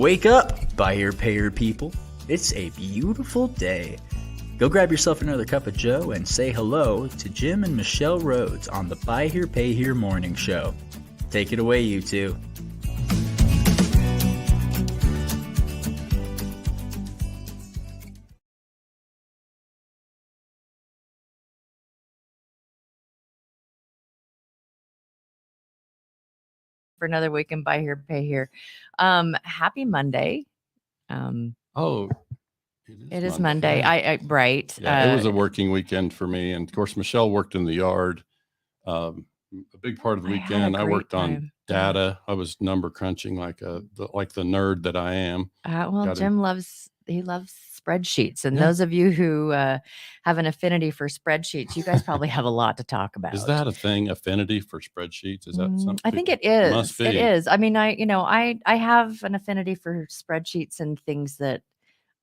Wake up, buy here, pay here people. It's a beautiful day. Go grab yourself another cup of joe and say hello to Jim and Michelle Rhoads on the Buy Here, Pay Here Morning Show. Take it away, you two. For another week and Buy Here, Pay Here. Happy Monday. It is Monday. I right. Yeah, it was a working weekend for me, and of course Michelle worked in the yard. A big part of the weekend I worked on data. I was number crunching like the nerd that I am. Jim loves spreadsheets, and those of you who have an affinity for spreadsheets, you guys probably have a lot to talk about. Is that a thing? Affinity for spreadsheets? Is that something? I think it is. It must be. It is. I mean, I have an affinity for spreadsheets and things that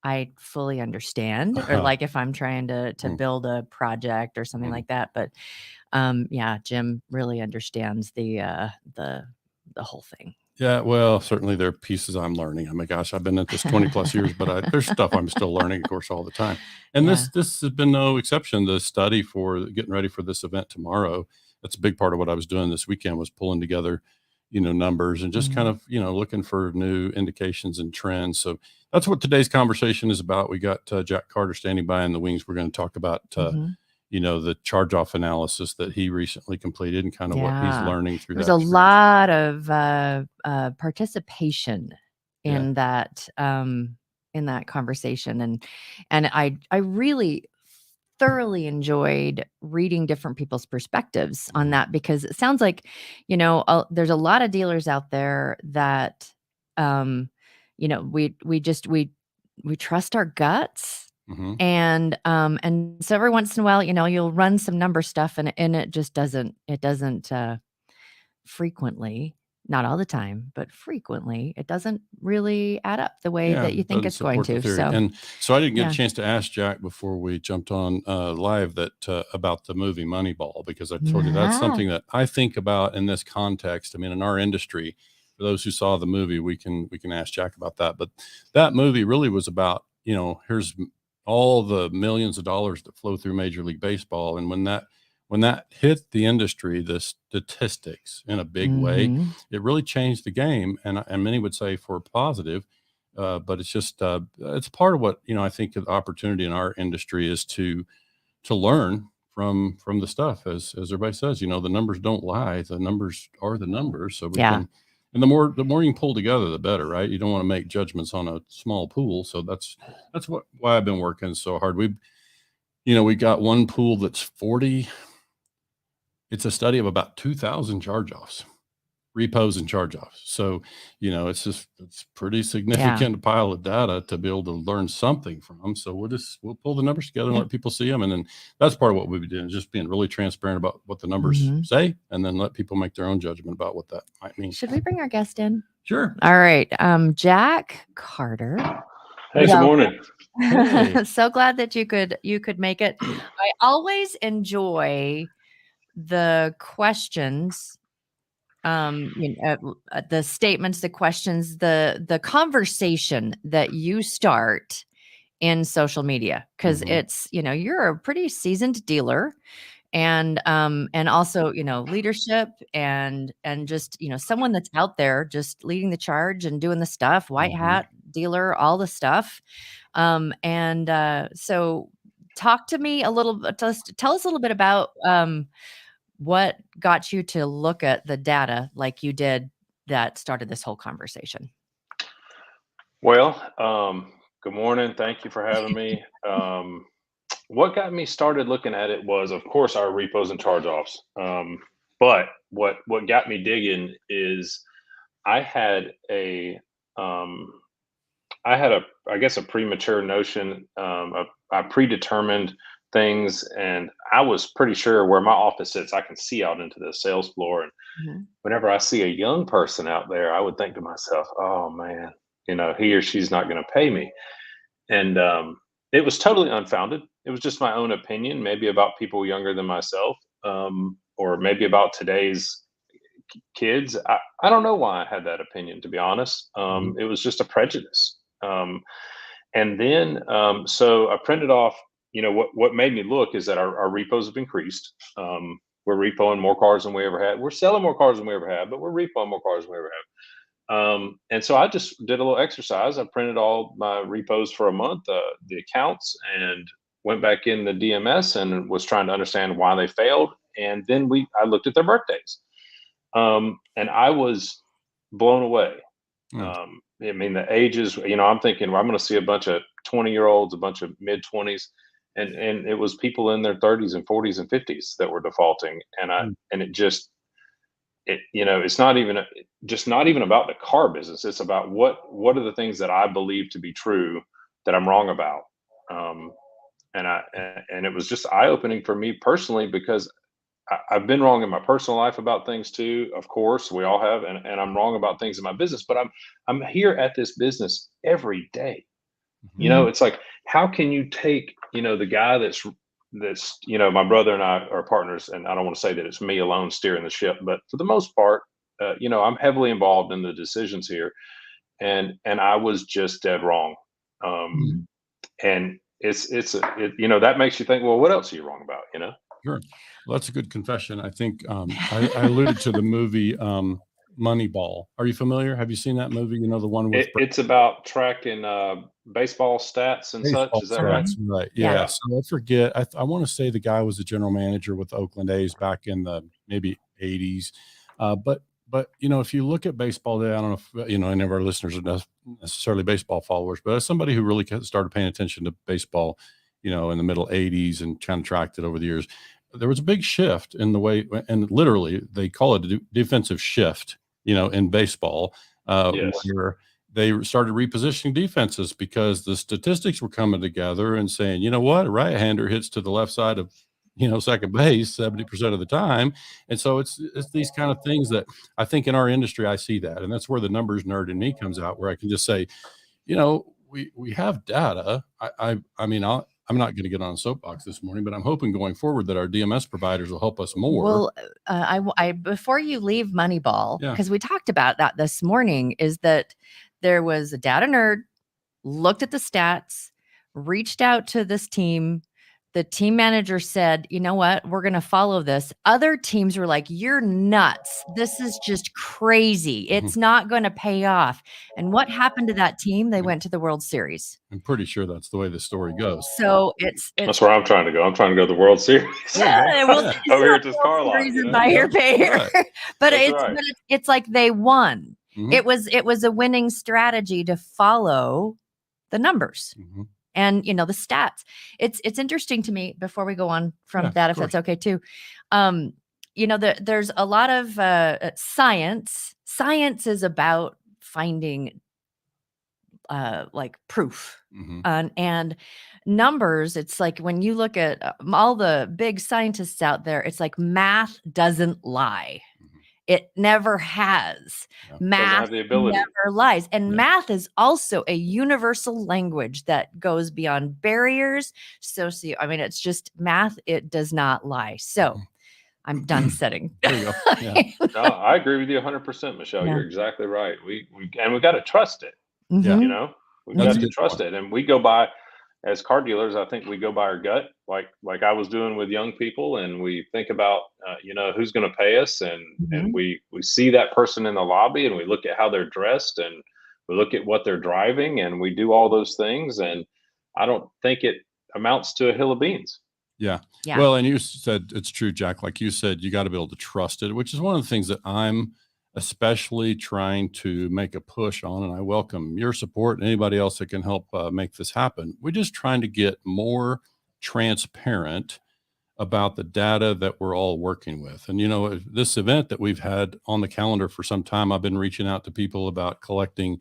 I fully understand, or like if I'm trying to build a project or something like that. But yeah, Jim really understands the whole thing. Yeah, well, certainly there are pieces I'm learning. Oh my gosh, I've been at this 20 plus years, but there's stuff I'm still learning, of course, all the time. And this has been no exception. The study for getting ready for this event tomorrow, that's a big part of what I was doing this weekend, was pulling together, numbers and just kind of, looking for new indications and trends. So that's what today's conversation is about. We got Jack Carter standing by in the wings. We're going to talk about the charge-off analysis that he recently completed and kind of what he's learning through that. There's a lot of participation in that conversation, and I really thoroughly enjoyed reading different people's perspectives on that, because it sounds like there's a lot of dealers out there that we trust our guts. And so every once in a while, you'll run some number stuff and it just doesn't frequently, not all the time, but frequently, it doesn't really add up the way that you think it's going to. So I didn't get a chance to ask Jack before we jumped on live about the movie Moneyball, because I told you that's something that I think about in this context. I mean, in our industry, for those who saw the movie, we can ask Jack about that. But that movie really was about, here's all the millions of dollars that flow through Major League Baseball. And when that hit the industry, the statistics in a big way, it really changed the game. And many would say for positive, but it's just, it's part of what, I think the opportunity in our industry is to learn from the stuff, as everybody says, the numbers don't lie. The numbers are the numbers. So we can, and the more you can pull together, the better, right? You don't want to make judgments on a small pool. So that's why I've been working so hard. We got one pool that's 40. It's a study of about 2,000 charge-offs, repos and charge-offs. So, it's pretty significant pile of data to be able to learn something from. So we'll pull the numbers together and let people see them. And then that's part of what we've been doing, just being really transparent about what the numbers say, and then let people make their own judgment about what that might mean. Should we bring our guest in? Sure. All right. Jack Carter. Hey, good morning. Hey. So glad that you could make it. I always enjoy the questions, the statements, the questions, the conversation that you start in social media, because it's, you're a pretty seasoned dealer, and also, leadership and just, someone that's out there just leading the charge and doing the stuff, white hat dealer, all the stuff. So talk to me a little bit, tell us a little bit about, what got you to look at the data like you did that started this whole conversation? Well, good morning. Thank you for having me. What got me started looking at it was, of course, our repos and charge-offs. But what got me digging is I had a premature notion. I predetermined things, and I was pretty sure where my office sits, I can see out into the sales floor. And whenever I see a young person out there, I would think to myself, oh man, he or she's not going to pay me. And it was totally unfounded. It was just my own opinion, maybe about people younger than myself, or maybe about today's kids. I don't know why I had that opinion, to be honest. It was just a prejudice. And then, so I printed off, what made me look is that our repos have increased. We're repoing more cars than we ever had. We're selling more cars than we ever had, but we're repoing more cars than we ever have. And so I just did a little exercise. I printed all my repos for a month, the accounts, and went back in the DMS and was trying to understand why they failed. And then I looked at their birthdays, and I was blown away. I mean, the ages, I'm thinking, well, I'm going to see a bunch of 20-year-olds, a bunch of mid-20s, and it was people in their 30s and 40s and 50s that were defaulting. And it's not even about the car business. It's about what are the things that I believe to be true that I'm wrong about. And it was just eye-opening for me personally, because I've been wrong in my personal life about things too. Of course, we all have, and I'm wrong about things in my business. But I'm here at this business every day. It's like, how can you take the guy that's my brother and I are partners, and I don't want to say that it's me alone steering the ship, but for the most part, I'm heavily involved in the decisions here, and I was just dead wrong. And that makes you think, well, what else are you wrong about? Sure. Well, that's a good confession. I think I alluded to the movie Moneyball. Are you familiar? Have you seen that movie? The one with it's about tracking baseball stats and such. Is that right? Right. Yeah. So I forget. I want to say the guy was the general manager with the Oakland A's back in the maybe 80s. But if you look at baseball today, I don't know if any of our listeners are necessarily baseball followers, but as somebody who really started paying attention to baseball, in the middle 80s and kind of tracked it over the years, there was a big shift in the way, and literally they call it a defensive shift, in baseball, where they started repositioning defenses because the statistics were coming together and saying, you know what, a right-hander hits to the left side of, second base 70% of the time. And so it's these kind of things that I think in our industry, I see that. And that's where the numbers nerd in me comes out, where I can just say, we have data. I'm not going to get on a soapbox this morning, but I'm hoping going forward that our DMS providers will help us more. Well, I before you leave Moneyball, because we talked about that this morning, is that there was a data nerd, looked at the stats, reached out to this team. The team manager said, you know what, we're going to follow this. Other teams were like, you're nuts. This is just crazy. It's not going to pay off. And what happened to that team? They went to the World Series. I'm pretty sure that's the way the story goes. So that's where I'm trying to go. I'm trying to go to the World Series. Over here at this car lot. Buy here, pay here. Right. But it's like they won. It was a winning strategy to follow the numbers. And the stats. It's interesting to me, before we go on from that, if that's okay too. There's a lot of science. Science is about finding like proof, and numbers. It's like when you look at all the big scientists out there, it's like math doesn't lie. It never has. Math never lies. And math is also a universal language that goes beyond barriers. It's just math. It does not lie. So I'm done setting. There you go. No, I agree with you 100%, Michelle. You're exactly right. We got to trust it. We've got to trust it. And we go by, as car dealers, I think we go by our gut, like I was doing with young people, and we think about who's going to pay us, and we see that person in the lobby, and we look at how they're dressed, and we look at what they're driving, and we do all those things. And I don't think it amounts to a hill of beans. Yeah. Well, and you said it's true, Jack. Like you said, you got to be able to trust it, which is one of the things that I'm especially trying to make a push on, and I welcome your support and anybody else that can help make this happen. We're just trying to get more transparent about the data that we're all working with. And this event that we've had on the calendar for some time, I've been reaching out to people about collecting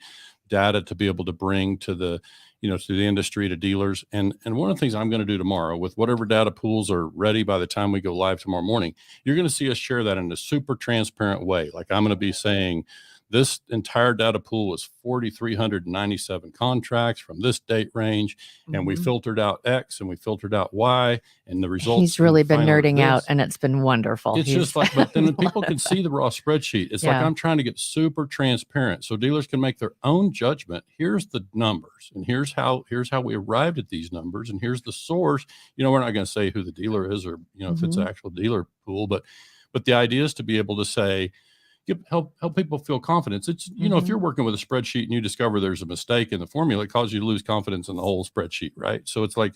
data to be able to bring to the to the industry, to dealers. And one of the things I'm going to do tomorrow, with whatever data pools are ready by the time we go live tomorrow morning, you're going to see us share that in a super transparent way. Like I'm going to be saying, this entire data pool was 4,397 contracts from this date range, and we filtered out X and we filtered out Y, and the results. He's really been nerding out, and it's been wonderful. It's just like, but then when people can see the raw spreadsheet, it's like I'm trying to get super transparent so dealers can make their own judgment. Here's the numbers, and here's how we arrived at these numbers, and here's the source. You know, we're not going to say who the dealer is, or if it's an actual dealer pool, but the idea is to be able to say, help people feel confidence. It's, if you're working with a spreadsheet and you discover there's a mistake in the formula, it causes you to lose confidence in the whole spreadsheet, right? So it's like,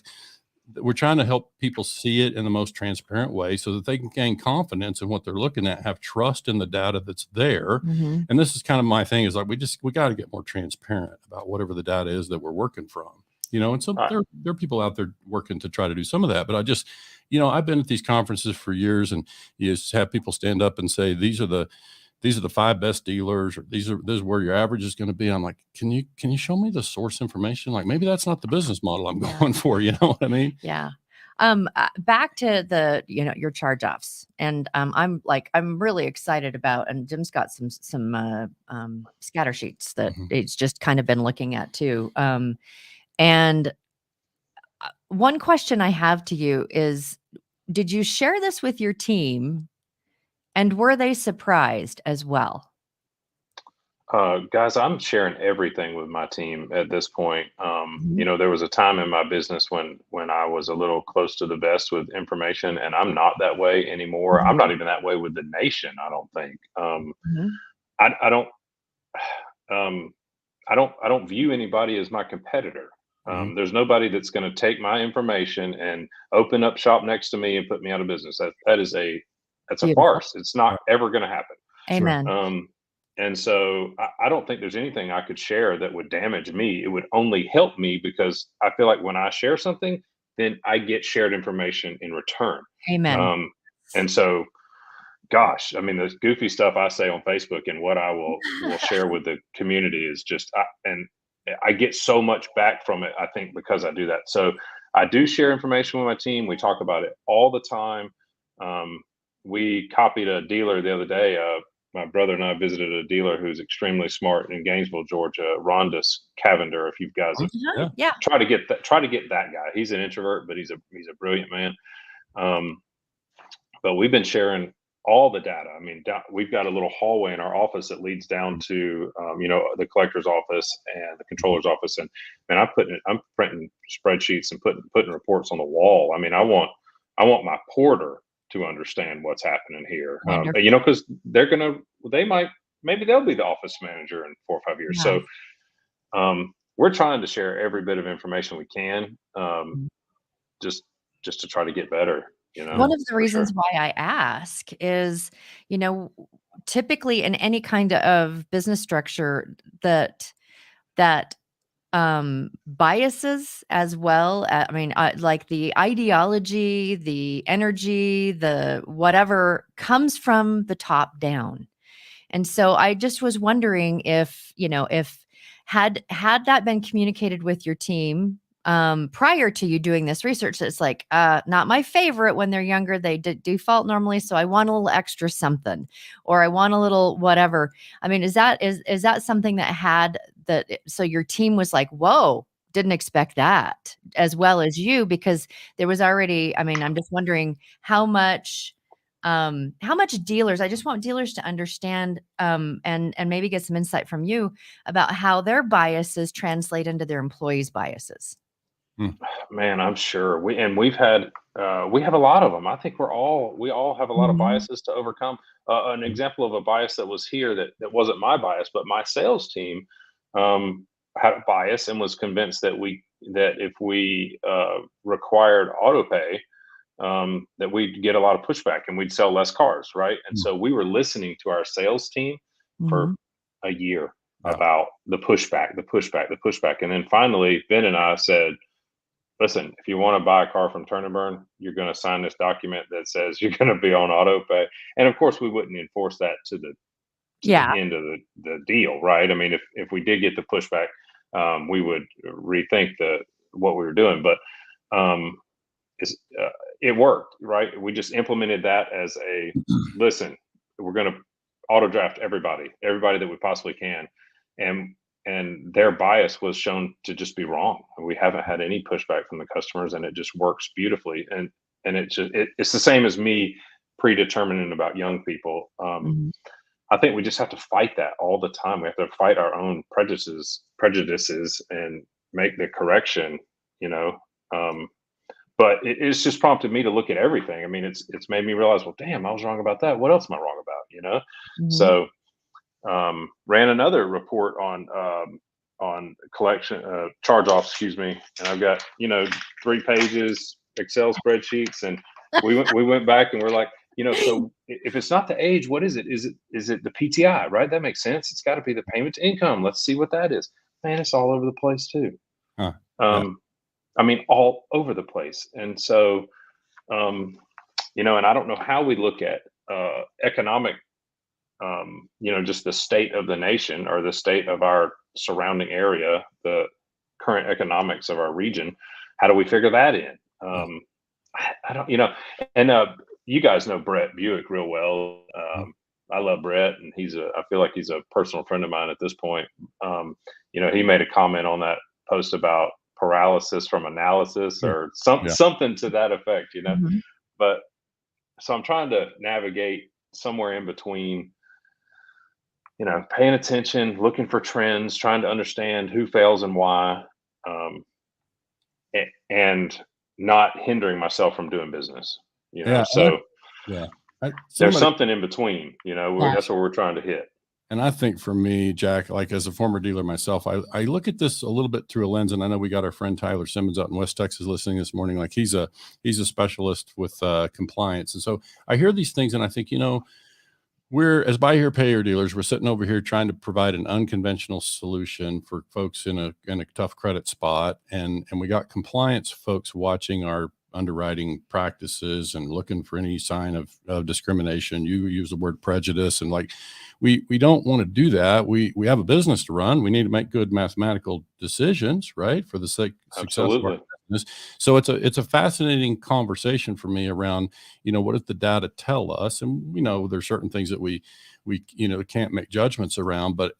we're trying to help people see it in the most transparent way so that they can gain confidence in what they're looking at, have trust in the data that's there. And this is kind of my thing, is like, we got to get more transparent about whatever the data is that we're working from, and so there are people out there working to try to do some of that. But I just, I've been at these conferences for years, and you just have people stand up and say, these are the 5 best dealers, or this is where your average is going to be. I'm like, can you show me the source information? Like, maybe that's not the business model I'm going for. You know what I mean? Yeah. Back to the, your charge-offs, and I'm really excited about, and Jim's got some scatter sheets that it's just kind of been looking at too. And one question I have to you is, did you share this with your team, and were they surprised as well? Guys, I'm sharing everything with my team at this point. There was a time in my business when I was a little close to the vest with information, and I'm not that way anymore. I'm not even that way with the nation, I don't think. I don't view anybody as my competitor. There's nobody that's going to take my information and open up shop next to me and put me out of business. That's a farce. It's not ever going to happen. Amen. And so I don't think there's anything I could share that would damage me. It would only help me, because I feel like when I share something, then I get shared information in return. Amen. And so, gosh, I mean, the goofy stuff I say on Facebook and what I will share with the community is just, and I get so much back from it, I think, because I do that. So I do share information with my team. We talk about it all the time. We copied a dealer the other day. My brother and I visited a dealer who's extremely smart in Gainesville, Georgia, Rhonda Cavender. If you guys have try to get that guy. He's an introvert, but he's a brilliant man. But we've been sharing all the data. I mean, we've got a little hallway in our office that leads down to the collector's office and the controller's office, and I'm printing spreadsheets and putting reports on the wall. I mean, I want my porter to understand what's happening here, because maybe they'll be the office manager in 4 or 5 years. So we're trying to share every bit of information we can, just to try to get better. One of the reasons why I ask is, typically in any kind of business structure that biases as well. Like the ideology, the energy, the whatever comes from the top down. And so I just was wondering if had that been communicated with your team prior to you doing this research. It's like, not my favorite when they're younger, they default normally. So I want a little extra something, or I want a little whatever. I mean, is that something that had that? So your team was like, whoa, didn't expect that, as well as you, because there was already, I'm just wondering how much dealers, I just want dealers to understand, and maybe get some insight from you about how their biases translate into their employees' biases. Man, I'm sure we have a lot of them. I think we all have a lot of biases to overcome. An example of a bias that was here that wasn't my bias, but my sales team had a bias and was convinced that if we required auto pay, that we'd get a lot of pushback and we'd sell less cars, right? And so we were listening to our sales team for a year about the pushback. And then finally, Ben and I said, listen, if you want to buy a car from Turn and Burn, you're going to sign this document that says you're going to be on auto pay. And of course, we wouldn't enforce that to the end of the deal, right? I mean, if we did get the pushback, we would rethink what we were doing. But it worked, right? We just implemented that as listen, we're going to auto draft everybody that we possibly can, and their bias was shown to just be wrong. We haven't had any pushback from the customers, and it just works beautifully. And it's the same as me predetermining about young people. I think we just have to fight that all the time. We have to fight our own prejudices, and make the correction. But it's just prompted me to look at everything. I mean, it's made me realize, well, damn, I was wrong about that. What else am I wrong about? So ran another report on collection charge-offs, excuse me, and I've got 3 pages Excel spreadsheets, and we went back and we're like, so if it's not the age, what is it? Is it the PTI, right? That makes sense. It's got to be the payment to income. Let's see what that is. Man, it's all over the place too. Yeah. I mean, all over the place. And so, and I don't know how we look at economic, just the state of the nation or the state of our surrounding area, the current economics of our region. How do we figure that in? I don't, and you guys know Brett Buick real well. I love Brett, and I feel like he's a personal friend of mine at this point. He made a comment on that post about paralysis from analysis or something to that effect, But so I'm trying to navigate somewhere in between, paying attention, looking for trends, trying to understand who fails and why, and not hindering myself from doing business, so there's something in between, that's what we're trying to hit. And I think for me, Jack, like as a former dealer myself, I look at this a little bit through a lens, and I know we got our friend Tyler Simmons out in West Texas listening this morning. Like he's a specialist with compliance. And so I hear these things and I think, we're, as buy here, pay here dealers, we're sitting over here trying to provide an unconventional solution for folks in a tough credit spot. And we got compliance folks watching our underwriting practices and looking for any sign of discrimination. You use the word prejudice, and like we don't want to do that. We have a business to run. We need to make good mathematical decisions, right, for the success of our business. So it's a fascinating conversation for me around, what does the data tell us? And there's certain things that we can't make judgments around, but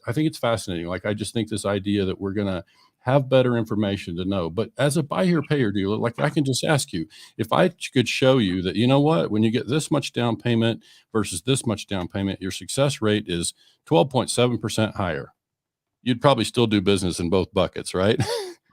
I think it's fascinating. Like I just think this idea that we're going to have better information to know. But as a buy here, pay here dealer, like I can just ask you, if I could show you that, when you get this much down payment versus this much down payment, your success rate is 12.7% higher, you'd probably still do business in both buckets, right?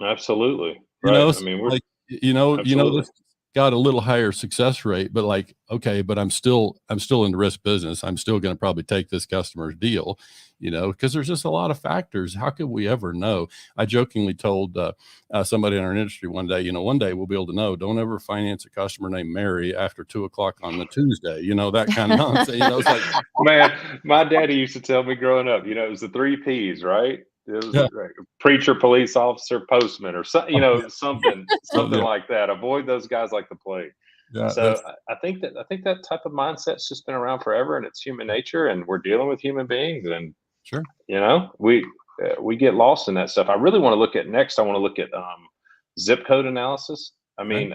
Absolutely. Right. I mean, we're this got a little higher success rate, but like, okay, but I'm still in the risk business. I'm still going to probably take this customer's deal, because there's just a lot of factors. How could we ever know? I jokingly told somebody in our industry one day, one day we'll be able to know. Don't ever finance a customer named Mary after 2:00 on the Tuesday, that kind of nonsense. It's like, man, my daddy used to tell me growing up, it was the 3 Ps, right? It was preacher, police officer, postman, or something, something like that. Avoid those guys like the plague. Yeah, so I think that type of mindset's just been around forever, and it's human nature, and we're dealing with human beings, and sure, we get lost in that stuff. I really want to look at next. I want to look at zip code analysis. I mean,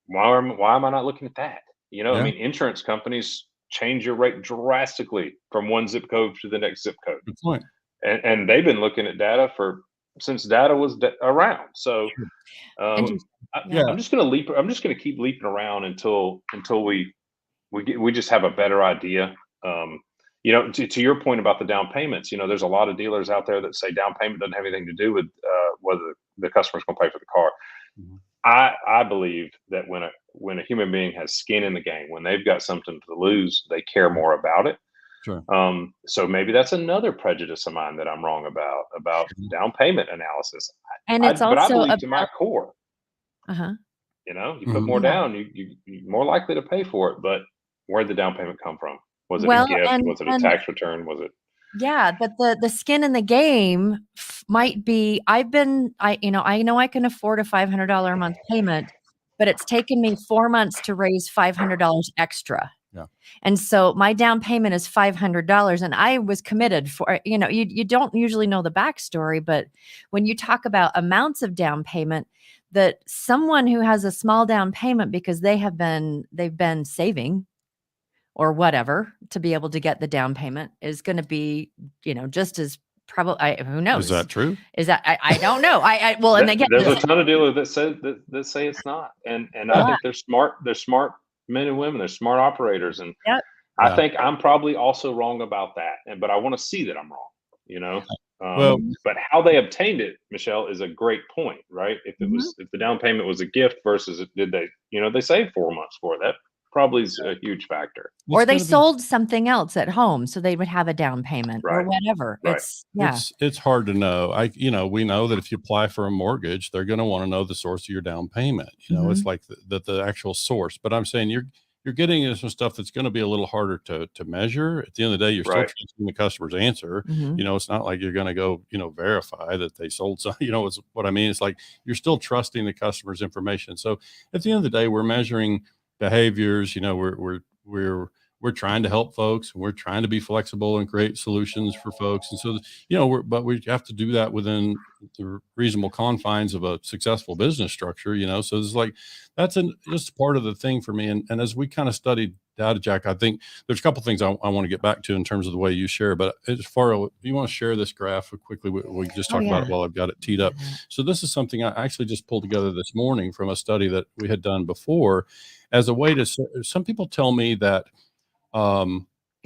why am I not looking at that? I mean, insurance companies change your rate drastically from one zip code to the next zip code. Good point. And they've been looking at data since data was around. So I'm just going to keep leaping around until we just have a better idea. To your point about the down payments, there's a lot of dealers out there that say down payment doesn't have anything to do with whether the customer's going to pay for the car. Mm-hmm. I believe that when a human being has skin in the game, when they've got something to lose, they care more about it. Sure. So maybe that's another prejudice of mine that I'm wrong about down payment analysis. And it's also but I believe about, to my core. You put more down, you're more likely to pay for it. But where'd the down payment come from? Was it a gift? Was it a tax return? Was it? Yeah, but the skin in the game might be. I know I can afford a $500 a month payment, but it's taken me 4 months to raise $500 extra. Yeah. And so my down payment is $500, and I was committed for, you don't usually know the backstory, but when you talk about amounts of down payment, that someone who has a small down payment because they've been saving or whatever to be able to get the down payment is going to be, just as probably, who knows? Is that true? Is that, I don't know. Well, and again, there's a ton of dealers that say it's not. And I think they're smart. They're smart men and women. They're smart operators. And yep. I think I'm probably also wrong about that. But I want to see that I'm wrong, but how they obtained it, Michelle, is a great point, right? If the down payment was a gift versus did they, they saved 4 months for it. That probably is a huge factor. Or they sold something else at home so they would have a down payment or whatever. Right. It's hard to know. We know that if you apply for a mortgage, they're going to want to know the source of your down payment. It's like the actual source. But I'm saying you're getting into some stuff that's going to be a little harder to measure. At the end of the day, you're still trusting the customer's answer. It's not like you're going to go, verify that they sold some, it's what I mean. It's like you're still trusting the customer's information. So at the end of the day, we're measuring behaviors. We're trying to help folks. We're trying to be flexible and create solutions for folks. And so, but we have to do that within the reasonable confines of a successful business structure, so it's like, that's just part of the thing for me. And as we kind of studied data, Jack, I think there's a couple of things I want to get back to in terms of the way you share, but as far as you want to share this graph quickly, we just talk about it while I've got it teed up. So this is something I actually just pulled together this morning from a study that we had done before as a way to, some people tell me that,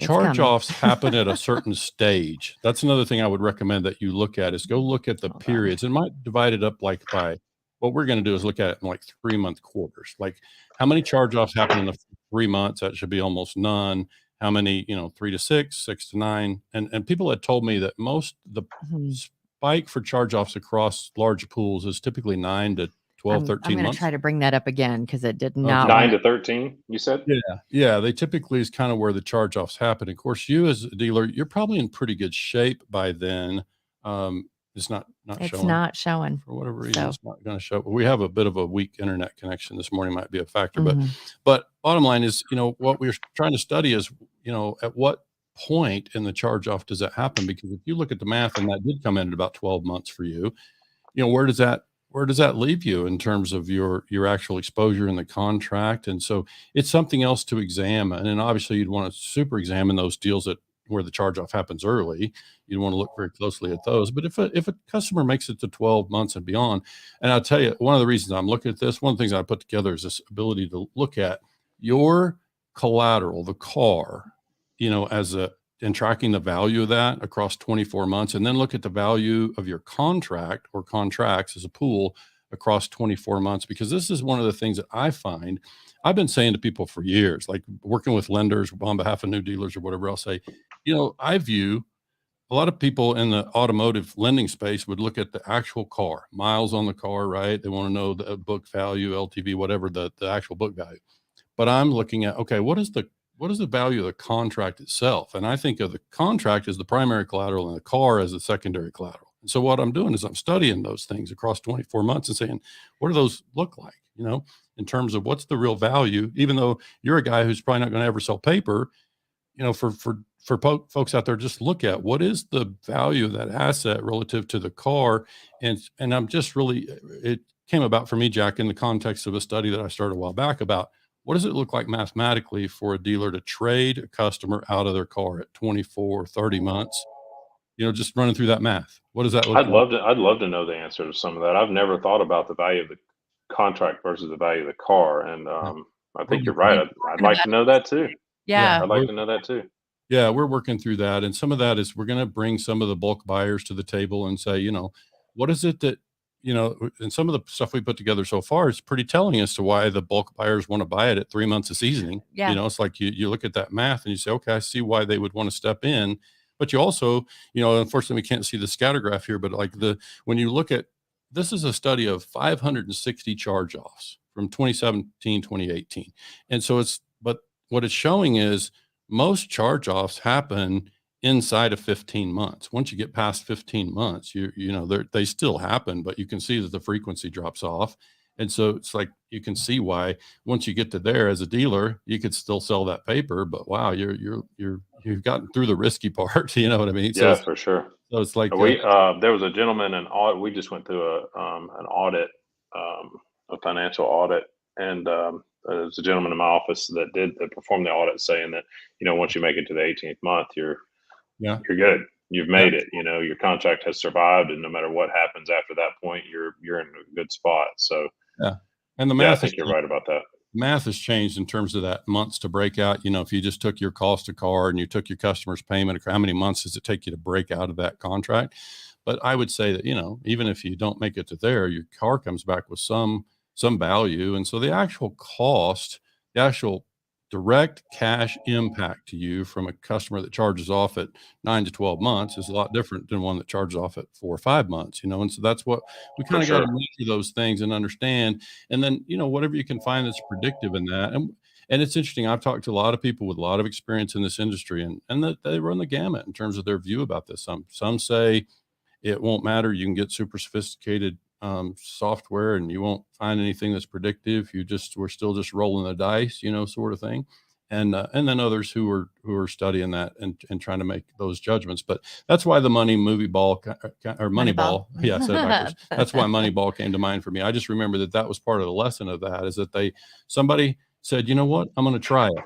charge-offs happen at a certain stage. That's another thing I would recommend that you look at is go look at the periods. It might divide it up like by what we're going to do is look at it in like 3-month quarters. Like how many charge-offs happen in the 3 months? That should be almost none. How many, 3 to 6, 6 to 9. And people had told me that the spike for charge-offs across large pools is typically 9 to 12, 13 months. I'm going to try to bring that up again because it did not. 9 to 13, you said? Yeah. They typically is kind of where the charge-offs happen. Of course, you as a dealer, you're probably in pretty good shape by then. It's not showing. It's not showing. For whatever reason, it's not going to show. We have a bit of a weak internet connection this morning, might be a factor. But bottom line is, what we're trying to study is, at what point in the charge-off does that happen? Because if you look at the math, and that did come in at about 12 months for you, where does that leave you in terms of your actual exposure in the contract? And so it's something else to examine. And obviously you'd want to super examine those deals where the charge-off happens early. You'd want to look very closely at those. But if a customer makes it to 12 months and beyond, and I'll tell you, one of the reasons I'm looking at this, one of the things I put together is this ability to look at your collateral, the car, and tracking the value of that across 24 months, and then look at the value of your contract or contracts as a pool across 24 months, because this is one of the things that I find I've been saying to people for years, like working with lenders on behalf of new dealers or whatever. I'll say, I view a lot of people in the automotive lending space would look at the actual car, miles on the car, right? They want to know the book value, LTV, whatever the actual book value. But I'm looking at, okay, what is the value of the contract itself? And I think of the contract as the primary collateral and the car as the secondary collateral. And so what I'm doing is I'm studying those things across 24 months and saying, what do those look like, in terms of what's the real value, even though you're a guy who's probably not going to ever sell paper, for folks out there, just look at what is the value of that asset relative to the car. And I'm just really, it came about for me, Jack, in the context of a study that I started a while back about what does it look like mathematically for a dealer to trade a customer out of their car at 24, 30 months? Just running through that math. What does that look like? I'd love to know the answer to some of that. I've never thought about the value of the contract versus the value of the car. And I think you're right. I'd like to know that too. Yeah. I'd like to know that too. Yeah, we're working through that. And some of that is we're going to bring some of the bulk buyers to the table and say, what is it that, and some of the stuff we put together so far is pretty telling as to why the bulk buyers want to buy it at 3 months of seasoning. Yeah. It's like you look at that math and you say, okay, I see why they would want to step in. But you also, unfortunately, we can't see the scatter graph here, but when you look at, this is a study of 560 charge-offs from 2017, 2018. And so but what it's showing is most charge-offs happen inside of 15 months. Once you get past 15 months, they still happen, but you can see that the frequency drops off. And so it's like, you can see why once you get to there as a dealer, you could still sell that paper, but wow, you've gotten through the risky part. You know what I mean? Yeah, for sure. So it's like, there was a gentleman we just went through an audit, a financial audit. And there's a gentleman in my office that performed the audit saying that, once you make it to the 18th month, you're good. You've made it. Your contract has survived, and no matter what happens after that point, you're in a good spot. So and the math, I think you're right about that. Math has changed in terms of that months to break out. If you just took your cost of card and you took your customer's payment, how many months does it take you to break out of that contract? But I would say that, even if you don't make it to there, your car comes back with some value. And so the actual cost, the actual direct cash impact to you from a customer that charges off at 9 to 12 months is a lot different than one that charges off at 4 or 5 months, and so that's what we kind of got to measure those things and understand. And then, whatever you can find that's predictive in that. And it's interesting. I've talked to a lot of people with a lot of experience in this industry, and that they run the gamut in terms of their view about this. Some say it won't matter. You can get super sophisticated software and you won't find anything that's predictive. We're still just rolling the dice, sort of thing. And then others who are studying that and trying to make those judgments. But that's why the Moneyball. Yeah, I said it backwards. That's why Moneyball came to mind for me. I just remember that was part of the lesson of that, is that somebody said, you know what, I'm going to try it.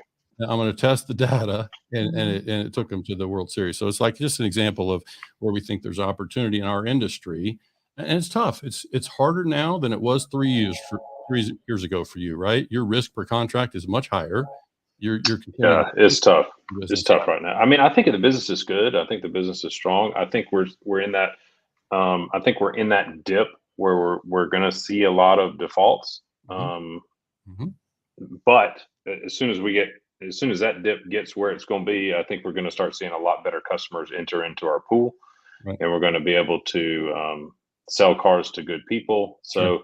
I'm going to test the data, and it took them to the World Series. So it's like just an example of where we think there's opportunity in our industry. And it's tough. It's harder now than it was 3 years ago for you, right? Your risk per contract is much higher. It's tough. It's tough right now. I mean, I think the business is good. I think the business is strong. I think we're in that. I think we're in that dip where we're going to see a lot of defaults. But as soon as that dip gets where it's going to be, I think we're going to start seeing a lot better customers enter into our pool, and we're going to be able to sell cars to good people. So,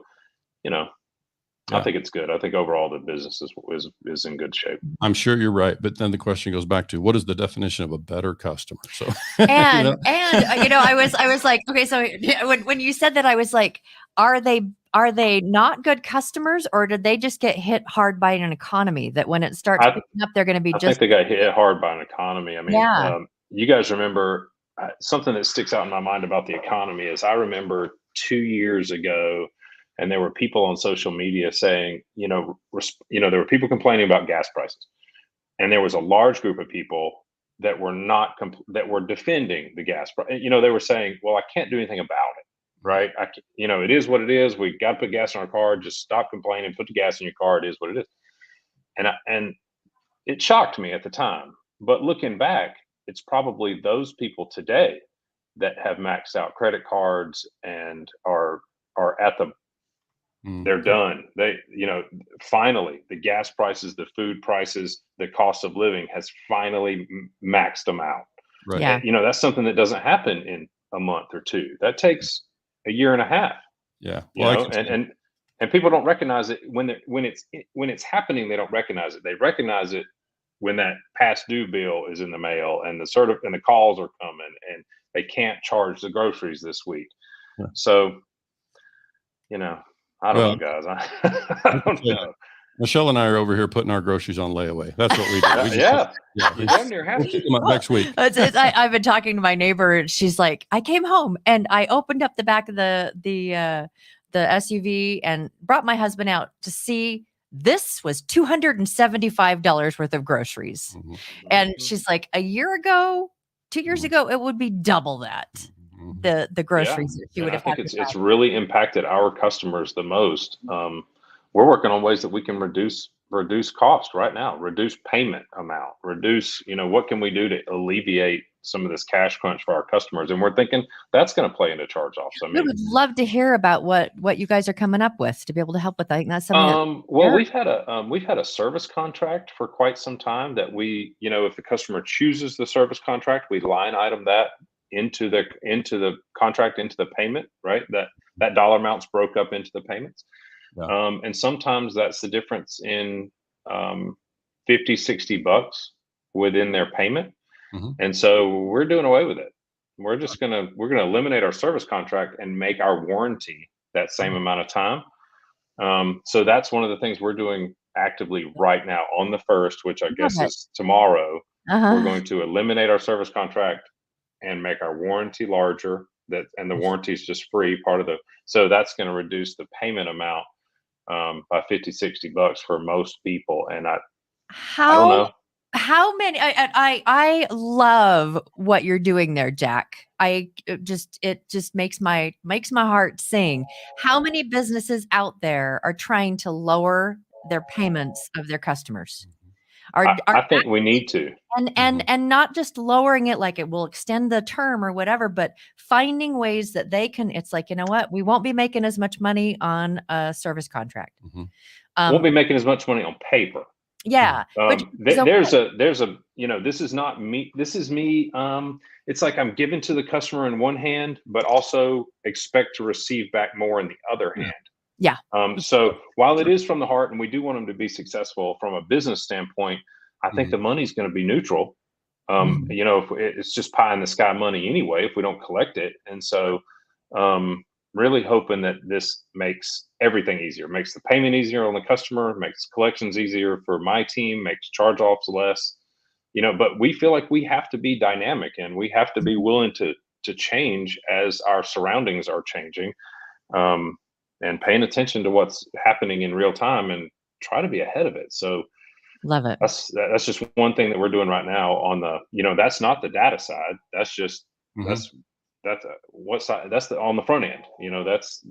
I think it's good. I think overall the business is in good shape. I'm sure you're right, but then the question goes back to, what is the definition of a better customer? So, and I was like, okay, so when you said that, I was like, are they not good customers, or did they just get hit hard by an economy that when it starts picking up, they're going to be I think they got hit hard by an economy. I mean, you guys remember something that sticks out in my mind about the economy is I remember 2 years ago, and there were people on social media saying, there were people complaining about gas prices, and there was a large group of people that were that were defending the gas price. They were saying, well, I can't do anything about it, right? It is what it is. We got to put gas in our car. Just stop complaining. Put the gas in your car. It is what it is. And it shocked me at the time. But looking back, it's probably those people today that have maxed out credit cards and are at they're done. Finally, the gas prices, the food prices, the cost of living has finally maxed them out. Right. Yeah. That's something that doesn't happen in a month or two. That takes a year and a half. Yeah. And people don't recognize it when it's happening. They don't recognize it. They recognize it when that past due bill is in the mail and the calls are coming and they can't charge the groceries this week. Yeah. So, I don't know, guys. I don't know. Michelle and I are over here putting our groceries on layaway. That's what we do. We'll next week. I've been talking to my neighbor, and she's like, I came home and I opened up the back of the SUV and brought my husband out to see. This was $275 worth of groceries. Mm-hmm. And she's like, a year ago, 2 years ago, it would be double that. The groceries that she would have. I think it's really impacted our customers the most. We're working on ways that we can reduce cost right now, reduce payment amount, reduce, what can we do to alleviate some of this cash crunch for our customers? And we're thinking that's going to play into charge-offs. I mean, we would love to hear about what you guys are coming up with to be able to help with that. I think that's something. We've had a service contract for quite some time that we, if the customer chooses the service contract, we line item that into the contract, into the payment, right? That dollar amount's broke up into the payments. Yeah. And sometimes that's the difference in $50-$60 within their payment. Mm-hmm. And so we're doing away with it. We're going to eliminate our service contract and make our warranty that same amount of time. So that's one of the things we're doing actively right now on the 1st, which I guess is tomorrow. We're going to eliminate our service contract and make our warranty larger, and the warranty is just free so that's going to reduce the payment amount by 50, $60 for most people. And I How don't know. many? I love what you're doing there, Jack. It just makes my heart sing. How many businesses out there are trying to lower their payments of their customers? I think we need to. And not just lowering it like it will extend the term or whatever, but finding ways that they can, it's like, you know what, we won't be making as much money on a service contract. Won't be making as much money on paper. Yeah. There's a, you know, this is not me. This is me. It's like I'm giving to the customer in one hand, but also expect to receive back more in the other hand. Yeah. So while it is from the heart and we do want them to be successful from a business standpoint, I think the money's going to be neutral. You know, if it's just pie in the sky money anyway, if we don't collect it. And so, really hoping that this makes everything easier, makes the payment easier on the customer, makes collections easier for my team, makes charge-offs less, you know, but we feel like we have to be dynamic and we have to be willing to change as our surroundings are changing, and paying attention to what's happening in real time and try to be ahead of it. So love it. That's just one thing that we're doing right now on the, you know, that's not the data side. That's just, what side? That's on the front end. You know, that's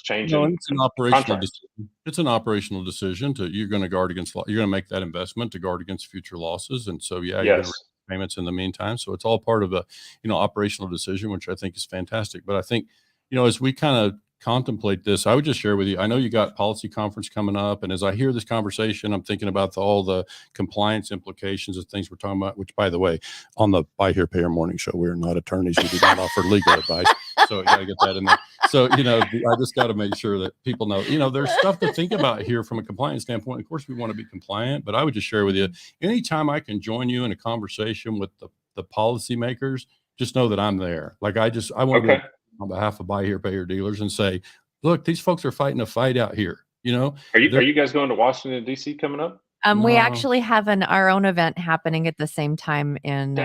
changing. No, it's an operational decision. It's an operational decision you're going to guard against. You're going to make that investment to guard against future losses, and so you're going to payments in the meantime. So it's all part of a, you know, operational decision, which I think is fantastic. But I think, you know, as we kind of contemplate this, I would just share with you, I know you got policy conference coming up, and as I hear this conversation, I'm thinking about all the compliance implications of things we're talking about, which, by the way, on the Buy Here, Pay Here morning show, we're not attorneys. We do not offer legal advice. So you got to get that in there. So, you know, I just got to make sure that people know, you know, there's stuff to think about here from a compliance standpoint. Of course, we want to be compliant, but I would just share with you, anytime I can join you in a conversation with the policymakers, just know that I'm there. Like I want to on behalf of Buy Here, Pay Here dealers and say, look, these folks are fighting a fight out here. You know, are you guys going to Washington, D.C. coming up? We actually have our own event happening at the same time in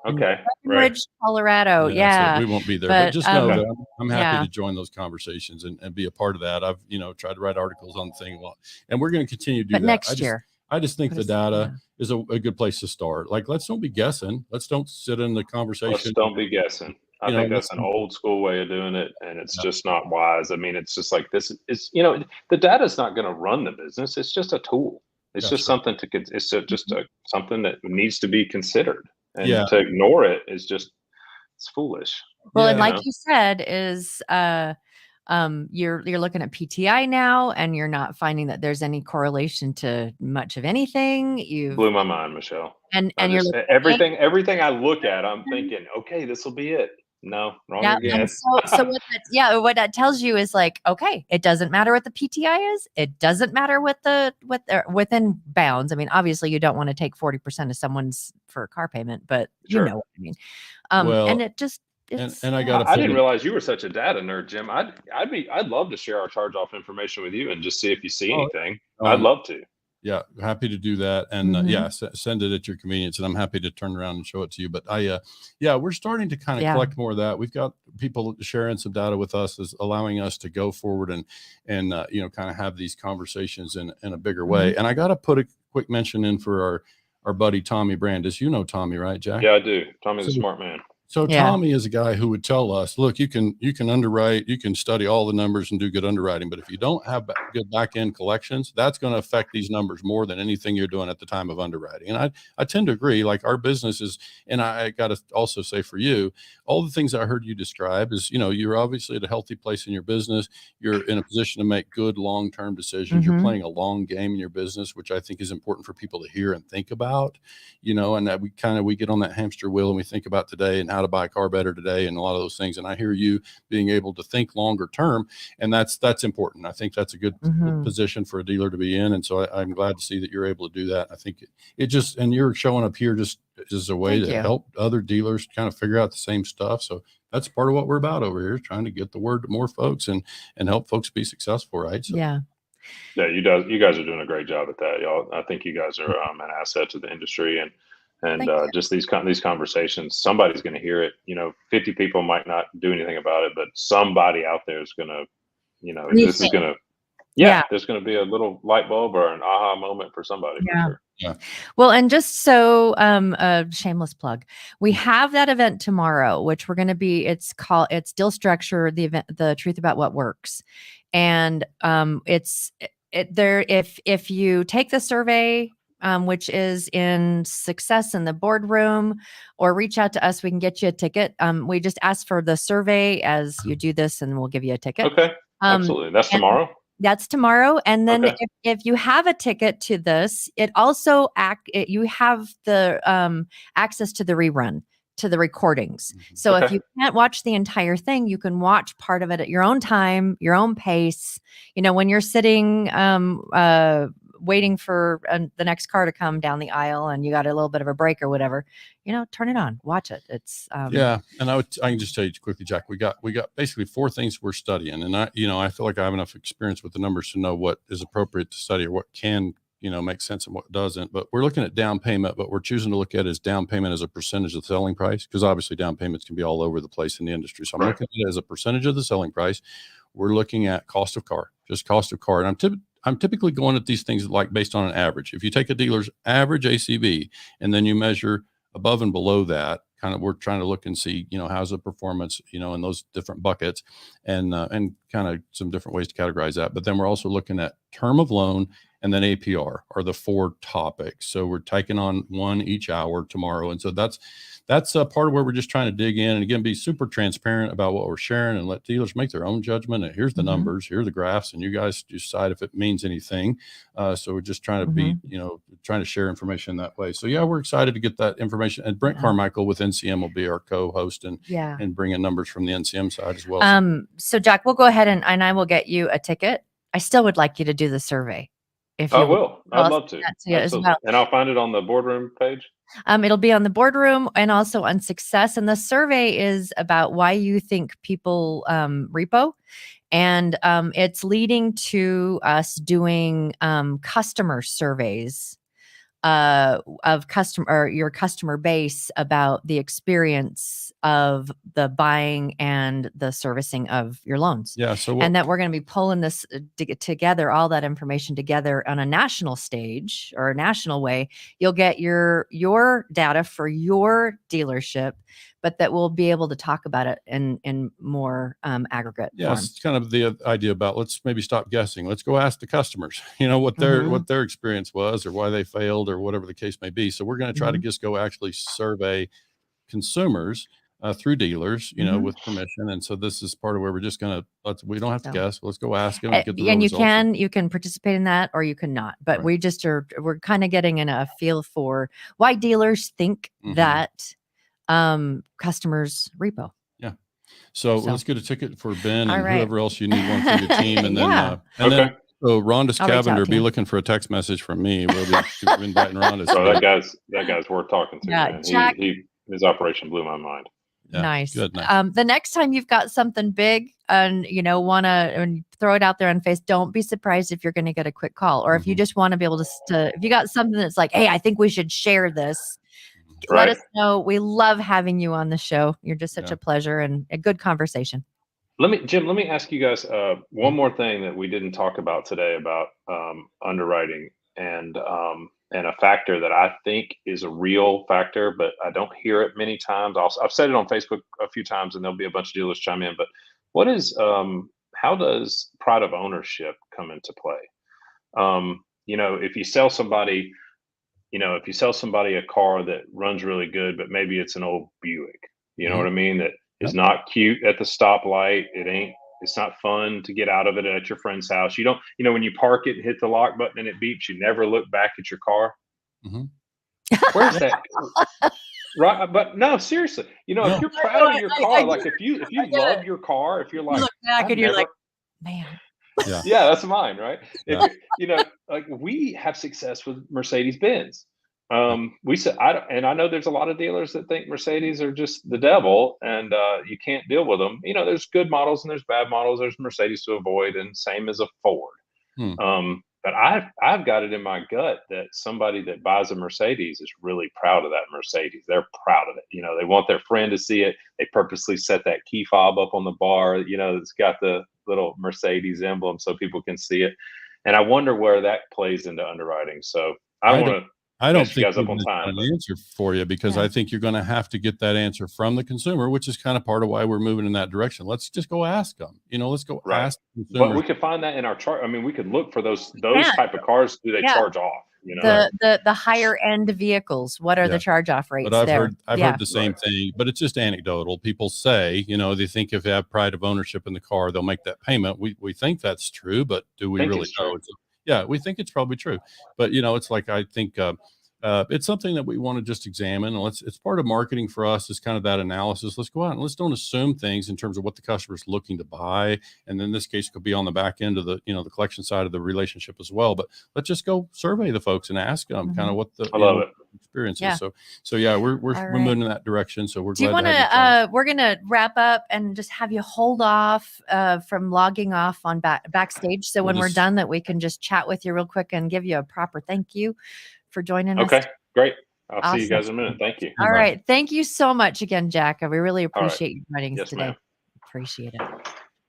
Breckenridge, Colorado. Yeah. So we won't be there, but just know that I'm happy to join those conversations and be a part of that. I've, you know, tried to write articles on the thing, and we're going to continue to do that next year. I just think the data is a good place to start. Like, let's don't be guessing. Let's don't sit in the conversation. Let's don't be guessing. I think that's an old school way of doing it, and it's just not wise. I mean, it's just like this is, you know, the data is not going to run the business. It's just a tool. It's just something something that needs to be considered, and to ignore it is just, it's foolish. Well, and like you said, is you're looking at PTI now, and you're not finding that there's any correlation to much of anything. You blew my mind, Michelle. And you're everything I look at, I'm thinking, okay, this will be it. No, wrong again. And so what that tells you is like, okay, it doesn't matter what the PTI is. It doesn't matter what within bounds. I mean, obviously you don't want to take 40% of someone's for a car payment, but you know what I mean. And it just, I didn't realize you were such a data nerd, Jim. I'd love to share our charge-off information with you and just see if you see anything. I'd love to. Yeah, happy to do that. And send it at your convenience. And I'm happy to turn around and show it to you. But we're starting to kind of collect more of that. We've got people sharing some data with us, is allowing us to go forward and you know, kind of have these conversations in a bigger way. And I got to put a quick mention in for our buddy, Tommy Brandis. You know Tommy, right, Jack? Yeah, I do. Tommy's a smart man. So Tommy is a guy who would tell us, look, you can underwrite, you can study all the numbers and do good underwriting, but if you don't have good back end collections, that's going to affect these numbers more than anything you're doing at the time of underwriting. And I tend to agree. Like, our business is, and I got to also say for you, all the things I heard you describe is, you know, you're obviously at a healthy place in your business. You're in a position to make good long-term decisions. You're playing a long game in your business, which I think is important for people to hear and think about, you know, and that we get on that hamster wheel and we think about today and how to buy a car better today and a lot of those things. And I hear you being able to think longer term, and that's important. I think that's a good position for a dealer to be in. And so I'm glad to see that you're able to do that. I think and you're showing up here just as a way to help other dealers kind of figure out the same stuff. So that's part of what we're about over here, trying to get the word to more folks and help folks be successful. Right. So, yeah, you guys are doing a great job at that, y'all. I think you guys are an asset to the industry, and just these conversations, somebody's going to hear it. You know, 50 people might not do anything about it, but somebody out there is going to, you know, this is going to Yeah, there's going to be a little light bulb or an aha moment for somebody for sure. Yeah. Well, and just so a shameless plug, we have that event tomorrow, which we're going to be. It's Deal Structure, the event, the truth about what works, and it's there. If you take the survey, which is in Success in the Boardroom, or reach out to us, we can get you a ticket. We just ask for the survey as you do this, and we'll give you a ticket. Okay, absolutely. That's tomorrow. That's tomorrow. And then Okay. if you have a ticket to this, it also you have the access to the rerun, to the recordings. So if you can't watch the entire thing, you can watch part of it at your own time, your own pace. When you're sitting waiting for the next car to come down the aisle and you got a little bit of a break or whatever, turn it on, watch it. It's yeah. And I can just tell you quickly, Jack, we got basically 4 things we're studying. And I feel like I have enough experience with the numbers to know what is appropriate to study or what can, make sense and what doesn't. But we're looking at down payment, but we're choosing to look at as down payment as a percentage of the selling price, because obviously down payments can be all over the place in the industry. So I'm looking at it as a percentage of the selling price. We're looking at cost of car, just cost of car. And I'm typically going at these things like based on an average. If you take a dealer's average ACV and then you measure above and below that, we're trying to look and see, how's the performance, in those different buckets, and kind of some different ways to categorize that. But then we're also looking at term of loan and then APR are the 4 topics. So we're taking on 1 each hour tomorrow. And so that's a part of where we're just trying to dig in and again, be super transparent about what we're sharing and let dealers make their own judgment. And here's the numbers, here are the graphs, and you guys decide if it means anything. So we're just trying to be, trying to share information that way. So yeah, we're excited to get that information. And Brent Carmichael with NCM will be our co-host and bring in numbers from the NCM side as well. So Jack, we'll go ahead and I will get you a ticket. I still would like you to do the survey. I will. I'd love to. As well. And I'll find it on the Boardroom page. It'll be on the Boardroom and also on Success. And the survey is about why you think people repo. And it's leading to us doing customer surveys of your customer base about the experience of the buying and the servicing of your loans. Yeah. And that we're going to be pulling this together, all that information together on a national stage or a national way. You'll get your data for your dealership, but that we'll be able to talk about it in more aggregate form. It's kind of the idea about let's maybe stop guessing. Let's go ask the customers, what their experience was or why they failed or whatever the case may be. So we're going to try to just go actually survey consumers through dealers, with permission. And so this is part of where we're just going to, we don't have to guess. Let's go ask them and get the real results. You can participate in that or you cannot, but we're kind of getting in a feel for why dealers think that customers repo. Yeah. So let's get a ticket for Ben and whoever else you need one for your team. And then, so Rhonda's Cavender, be looking for a text message from me. We'll be inviting Rhonda. So that guy's worth talking to. Yeah, Jack, his operation blew my mind. Yeah, nice. Good, nice. The next time you've got something big and want to throw it out there on face, don't be surprised if you're going to get a quick call, or if you just want to be able to, if you got something that's like, hey, I think we should share this. Let us know. We love having you on the show. You're just such a pleasure and a good conversation. Jim, let me ask you guys one more thing that we didn't talk about today about underwriting and a factor that I think is a real factor, but I don't hear it many times. I've said it on Facebook a few times, and there'll be a bunch of dealers chime in. But how does pride of ownership come into play? If you sell somebody, a car that runs really good, but maybe it's an old Buick, you know what I mean? That is not cute at the stoplight. It's not fun to get out of it at your friend's house. You don't, when you park it and hit the lock button and it beeps, you never look back at your car. Where's that? Right. But no, seriously, if you're proud of your car, like if you love your car, if you're like, you look back and you're like, man. Yeah, that's mine, right? Like we have success with Mercedes-Benz. I know there's a lot of dealers that think Mercedes are just the devil and you can't deal with them. There's good models and there's bad models. There's Mercedes to avoid, and same as a Ford. But I've got it in my gut that somebody that buys a Mercedes is really proud of that Mercedes. They're proud of it. They want their friend to see it. They purposely set that key fob up on the bar. It's got the little Mercedes emblem so people can see it. And I wonder where that plays into underwriting. So I don't want to I don't mess you think guys up on we've got time. an answer for you, because I think you're going to have to get that answer from the consumer, which is kind of part of why we're moving in that direction. Let's just go ask them. Let's go ask consumers. But we could find that in our chart. I mean, we could look for those type of cars. Do they charge off? The higher end vehicles. What are the charge off rates? But I've heard the same thing, but it's just anecdotal. People say, they think if they have pride of ownership in the car, they'll make that payment. We think that's true, but do we really know? Yeah, we think it's probably true, but it's like, I think it's something that we want to just examine, and it's part of marketing for us, is kind of that analysis. Let's go out and let's don't assume things in terms of what the customer is looking to buy. And in this case, it could be on the back end of the, the collection side of the relationship as well. But let's just go survey the folks and ask them kind of what the experience is. So yeah, we're moving in that direction. So we're glad. Do you want to, we're going to wrap up and just have you hold off from logging off on backstage. So when we're done, that we can just chat with you real quick and give you a proper thank you for joining us. Okay, great. I'll see you guys in a minute. Thank you. All right. Thank you so much again, Jack. We really appreciate you joining us today. Ma'am. Appreciate it.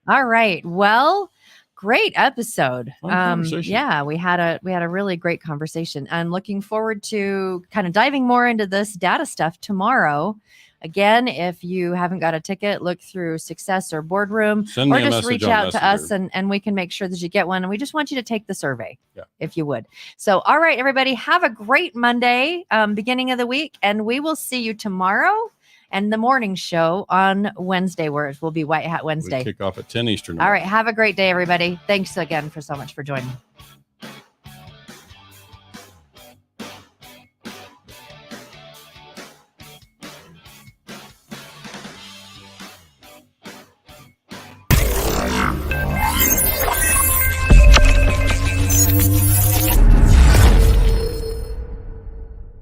All right. Well, great episode. Yeah, we had a really great conversation. I'm looking forward to kind of diving more into this data stuff tomorrow. Again, if you haven't got a ticket, look through Success or Boardroom, or just reach out to us and we can make sure that you get one. And we just want you to take the survey, if you would. So, all right, everybody, have a great Monday, beginning of the week, and we will see you tomorrow and the morning show on Wednesday, where it will be White Hat Wednesday. We kick off at 10 Eastern. All right, have a great day, everybody. Thanks again for so much for joining.